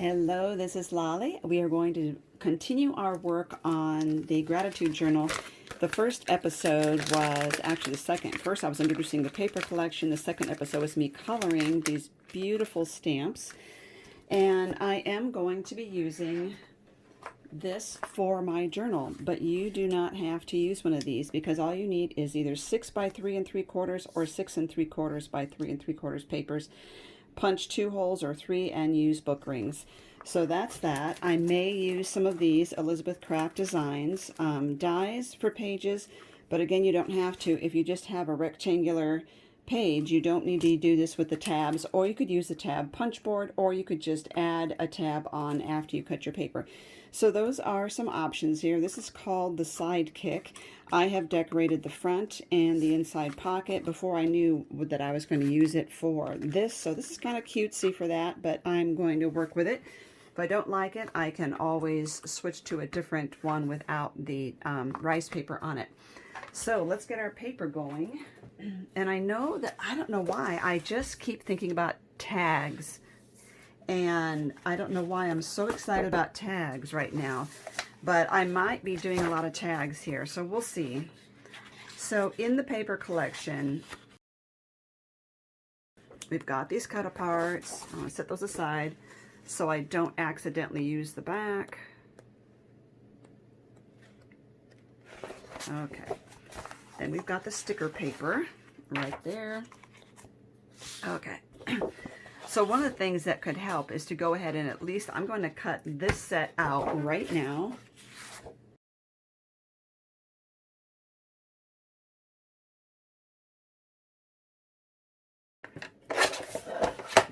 Hello, this is Lolly. We are going to continue our work on the gratitude journal. The first episode was actually the second. First I was introducing the paper collection. The second episode was me coloring these beautiful stamps. And I am going to be using this for my journal, but you do not have to use one of these because all you need is either 6 by 3 3/4 or 6 3/4 by 3 3/4 papers. Punch 2 holes or 3 and use book rings. So that's that. I may use some of these Elizabeth Craft Designs dies for pages, but again, you don't have to. If you just have a rectangular page, you don't need to do this with the tabs, or you could use the tab punch board, or you could just add a tab on after you cut your paper. So those are some options here. This is called the Sidekick. I have decorated the front and the inside pocket before I knew that I was going to use it for this. So this is kind of cutesy for that, but I'm going to work with it. If I don't like it, I can always switch to a different one without the rice paper on it. So let's get our paper going. And I know that, I don't know why, I just keep thinking about tags. And I don't know why I'm so excited about tags right now. But I might be doing a lot of tags here, so we'll see. So in the paper collection, we've got these cut aparts. I'm going to set those aside so I don't accidentally use the back. Okay. Then we've got the sticker paper right there. Okay. So one of the things that could help is to go ahead and at least, I'm going to cut this set out right now.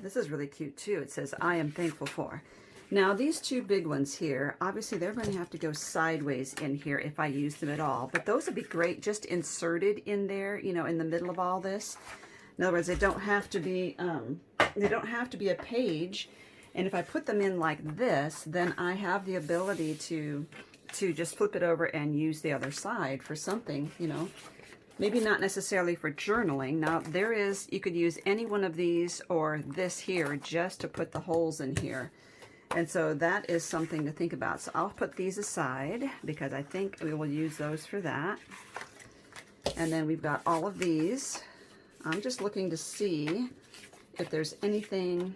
This is really cute too. It says, I am thankful for. Now these two big ones here, obviously they're going to have to go sideways in here if I use them at all. But those would be great just inserted in there, you know, in the middle of all this. In other words, they don't have to be a page. And if I put them in like this, then I have the ability to just flip it over and use the other side for something, you know. Maybe not necessarily for journaling. Now you could use any one of these or this here just to put the holes in here. And so that is something to think about. So I'll put these aside because I think we will use those for that. And then we've got all of these. I'm just looking to see if there's anything.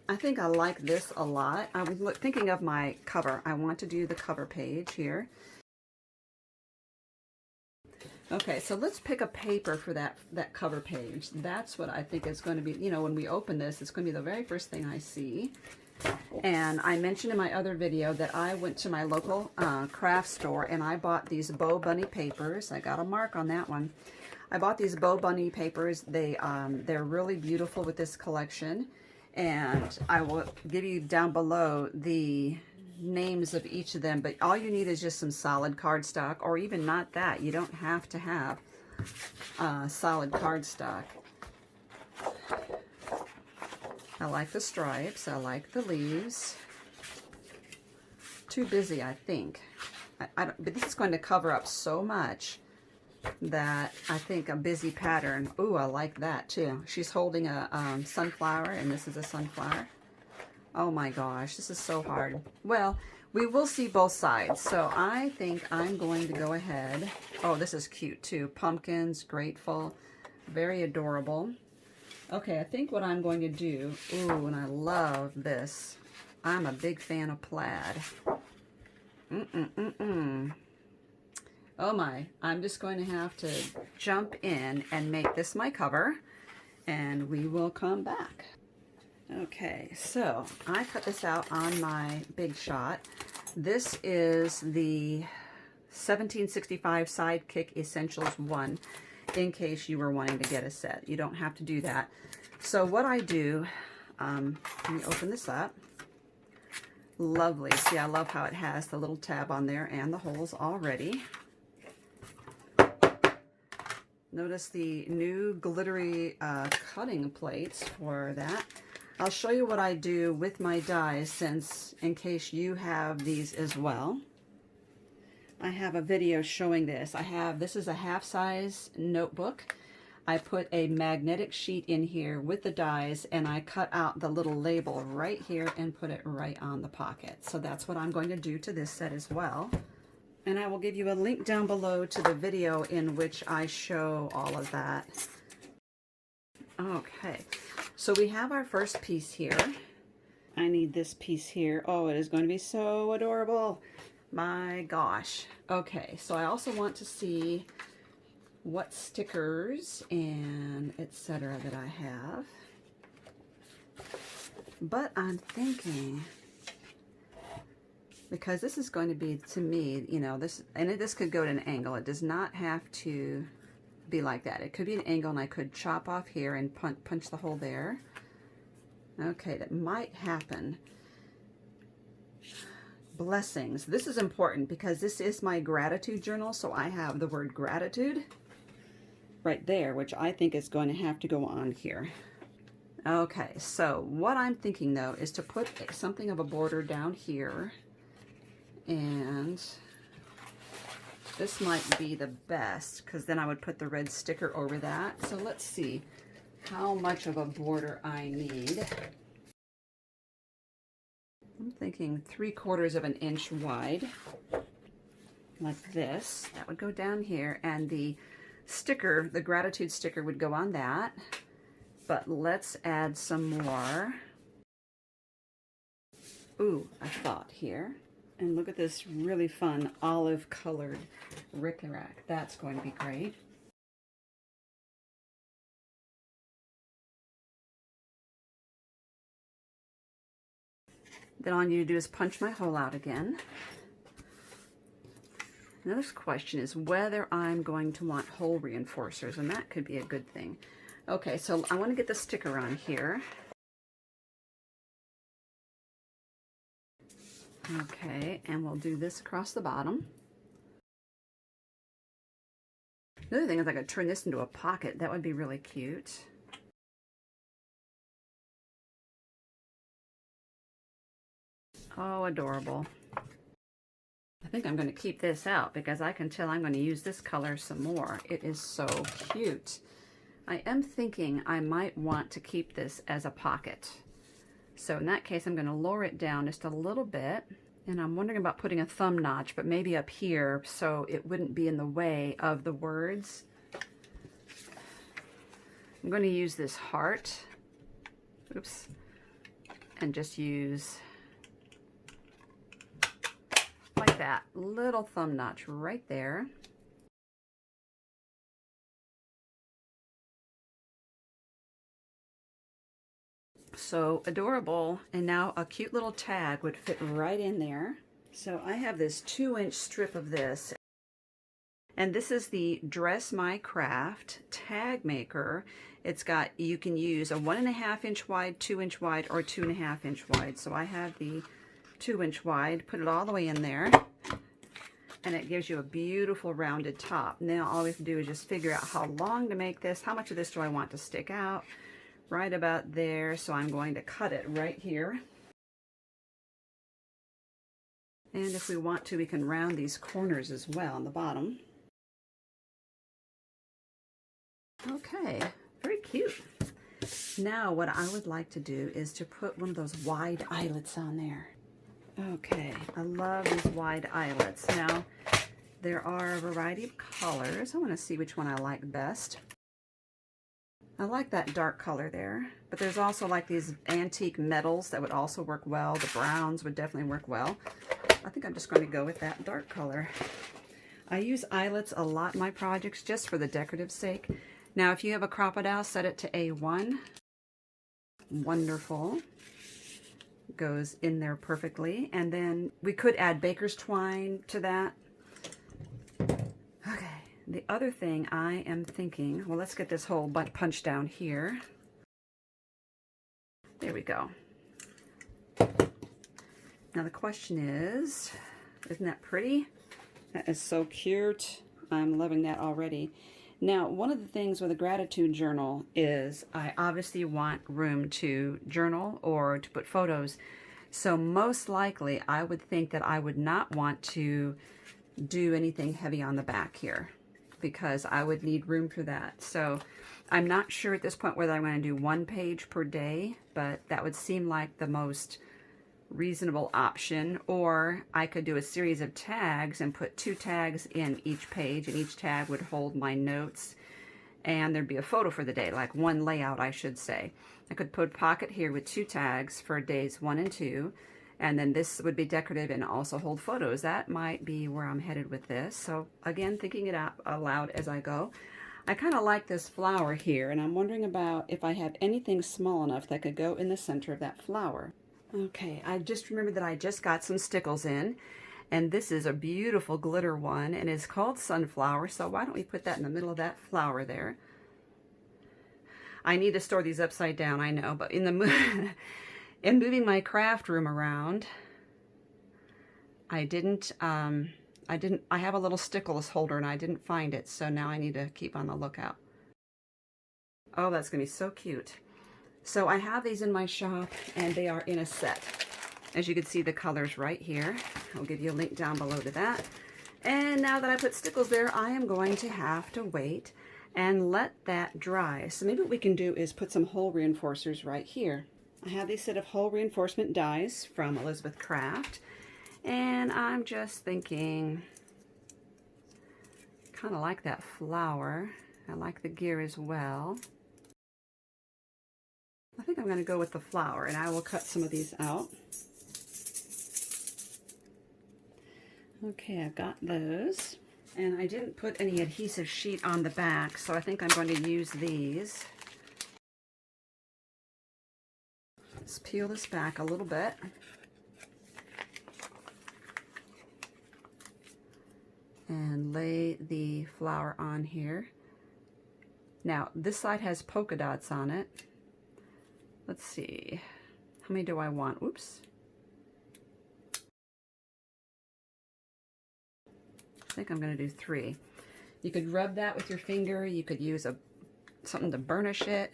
I think I like this a lot. I was thinking of my cover. I want to do the cover page here. Okay, so let's pick a paper for that cover page. That's what I think is going to be, you know, when we open this, it's going to be the very first thing I see. And I mentioned in my other video that I went to my local craft store and I bought these Bow Bunny papers. I got a mark on that one. I bought these Bow Bunny papers. They're really beautiful with this collection. And I will give you down below the names of each of them, but all you need is just some solid cardstock, or even not that. You don't have to have solid cardstock. I like the stripes. I like the leaves. Too busy, I think. But this is going to cover up so much that I think a busy pattern. Ooh, I like that too. She's holding a sunflower, and this is a sunflower. Oh my gosh, this is so hard. Well, we will see both sides. So I think I'm going to go ahead. Oh, this is cute too. Pumpkins, grateful, very adorable. Okay, I think what I'm going to do, ooh, and I love this. I'm a big fan of plaid. Oh my, I'm just going to have to jump in and make this my cover, and we will come back. Okay, so I cut this out on my Big Shot. This is the 1765 Sidekick Essentials 1, in case you were wanting to get a set. You don't have to do that. So what I do, let me open this up. Lovely. See, I love how it has the little tab on there and the holes already. Notice the new glittery cutting plates for that. I'll show you what I do with my dies, in case you have these as well. I have a video showing this. This is a half-size notebook. I put a magnetic sheet in here with the dies, and I cut out the little label right here and put it right on the pocket. So that's what I'm going to do to this set as well. And I will give you a link down below to the video in which I show all of that. Okay, so we have our first piece here. I need this piece here. Oh, it is going to be so adorable. My gosh. Okay, so I also want to see what stickers and etc. that I have. But I'm thinking, because this is going to be, to me, you know, this, and this could go at an angle. It does not have to be like that. It could be an angle, and I could chop off here and punch the hole there. Okay, that might happen. Blessings. This is important because this is my gratitude journal, so I have the word gratitude right there, which I think is going to have to go on here. Okay, so what I'm thinking though is to put something of a border down here, and this might be the best because then I would put the red sticker over that. So let's see how much of a border I need. I'm thinking 3/4 of an inch wide, like this. That would go down here, and the sticker, the gratitude sticker, would go on that. But let's add some more. Ooh, a thought here. And look at this really fun olive colored rickrack. That's going to be great. Then all I need to do is punch my hole out again. Another question is whether I'm going to want hole reinforcers, and that could be a good thing. Okay, so I want to get the sticker on here. Okay, and we'll do this across the bottom. The other thing is I could turn this into a pocket. That would be really cute. Oh, adorable. I think I'm going to keep this out because I can tell I'm going to use this color some more. It is so cute. I am thinking I might want to keep this as a pocket. So in that case, I'm going to lower it down just a little bit. And I'm wondering about putting a thumb notch, but maybe up here so it wouldn't be in the way of the words. I'm going to use this heart. Oops. And just use like that little thumb notch right there. So adorable. And now a cute little tag would fit right in there. So I have this 2-inch strip of this, and this is the Dress My Craft tag maker. It's got, you can use a 1.5 inch wide, 2-inch wide, or 2.5 inch wide. So I have the 2-inch wide, put it all the way in there, and it gives you a beautiful rounded top. Now all we have to do is just figure out how long to make this. How much of this do I want to stick out? Right about there, so I'm going to cut it right here. And if we want to, we can round these corners as well on the bottom. Okay, very cute. Now what I would like to do is to put one of those wide eyelets on there. Okay, I love these wide eyelets. Now, there are a variety of colors. I want to see which one I like best. I like that dark color there, but there's also like these antique metals that would also work well. The browns would definitely work well. I think I'm just going to go with that dark color. I use eyelets a lot in my projects just for the decorative sake. Now, if you have a crocodile, set it to A1. Wonderful. Goes in there perfectly. And then we could add baker's twine to that. Okay. The other thing I am thinking, well, let's get this hole punched down here. There we go. Now the question is, isn't that pretty? That is so cute. I'm loving that already. Now, one of the things with a gratitude journal is I obviously want room to journal or to put photos. So most likely I would think that I would not want to do anything heavy on the back here. because I would need room for that. So I'm not sure at this point whether I'm going to do 1 page per day, but that would seem like the most reasonable option. Or I could do a series of tags and put 2 tags in each page, and each tag would hold my notes, and there'd be a photo for the day, like one layout, I should say. I could put pocket here with 2 tags for days 1 and 2, and then this would be decorative and also hold photos. That might be where I'm headed with this. So again, thinking it out aloud as I go. I kind of like this flower here, and I'm wondering about if I have anything small enough that could go in the center of that flower. Okay, I just remembered that I just got some stickles in, and this is a beautiful glitter one, and it's called Sunflower, so why don't we put that in the middle of that flower there? I need to store these upside down, I know, but in the in moving my craft room around, I have a little stickles holder and I didn't find it, so now I need to keep on the lookout. Oh, that's gonna be so cute. So I have these in my shop, and they are in a set. As you can see, the colors right here. I'll give you a link down below to that. And now that I put stickles there, I am going to have to wait and let that dry. So maybe what we can do is put some hole reinforcers right here. I have these set of hole reinforcement dies from Elizabeth Craft, and I'm just thinking, kind of like that flower. I like the gear as well. I think I'm going to go with the flower, and I will cut some of these out. Okay, I've got those. And I didn't put any adhesive sheet on the back, so I think I'm going to use these. Let's peel this back a little bit. And lay the flower on here. Now, this side has polka dots on it. Let's see. How many do I want? Oops. I think I'm going to do 3. You could rub that with your finger. You could use something to burnish it.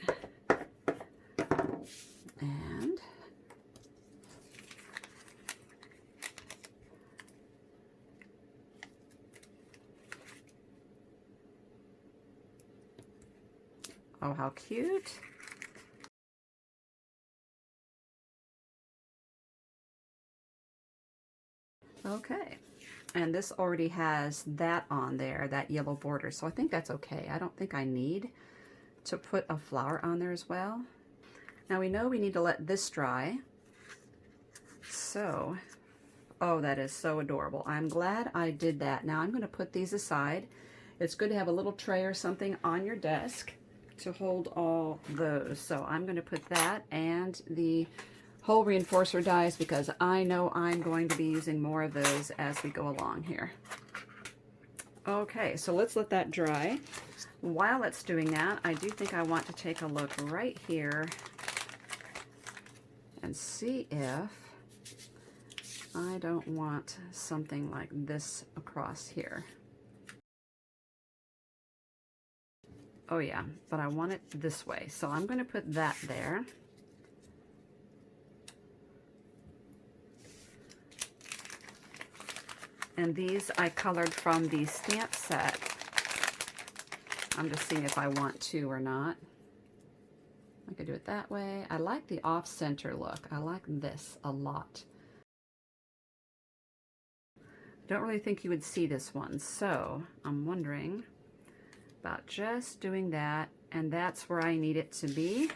And oh, how cute. Okay. And this already has that on there, that yellow border, so I think that's okay. I don't think I need to put a flower on there as well. Now we know we need to let this dry. So, oh, that is so adorable. I'm glad I did that. Now I'm going to put these aside. It's good to have a little tray or something on your desk to hold all those. So I'm going to put that and the hole reinforcer dies, because I know I'm going to be using more of those as we go along here. Okay, so let's let that dry. While it's doing that, I do think I want to take a look right here and see if I don't want something like this across here. Oh yeah, but I want it this way, so I'm going to put that there. And these I colored from the stamp set. I'm just seeing if I want to or not. I could do it that way. I like the off-center look. I like this a lot. Don't really think you would see this one, so I'm wondering about just doing that, and that's where I need it to be.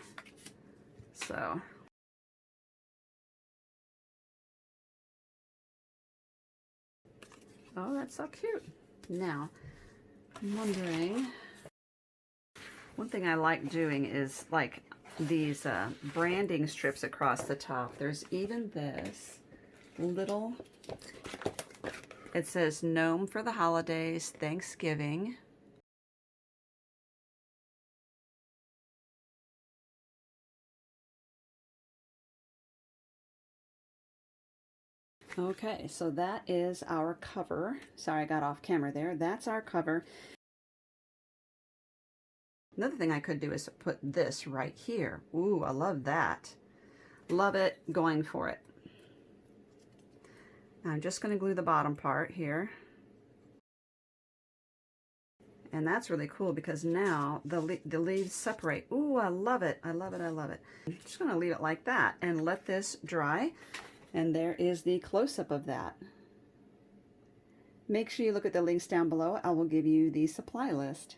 So oh, that's so cute. Now, I'm wondering, one thing I like doing is like these branding strips across the top. There's even this little, it says Gnome for the holidays, Thanksgiving. Okay, so that is our cover. Sorry, I got off camera there. That's our cover. Another thing I could do is put this right here. Ooh, I love that. Love it, going for it. I'm just going to glue the bottom part here. And that's really cool because now the leaves separate. Ooh, I love it. I love it. I love it. I'm just going to leave it like that and let this dry. And there is the close-up of that. Make sure you look at the links down below. I will give you the supply list.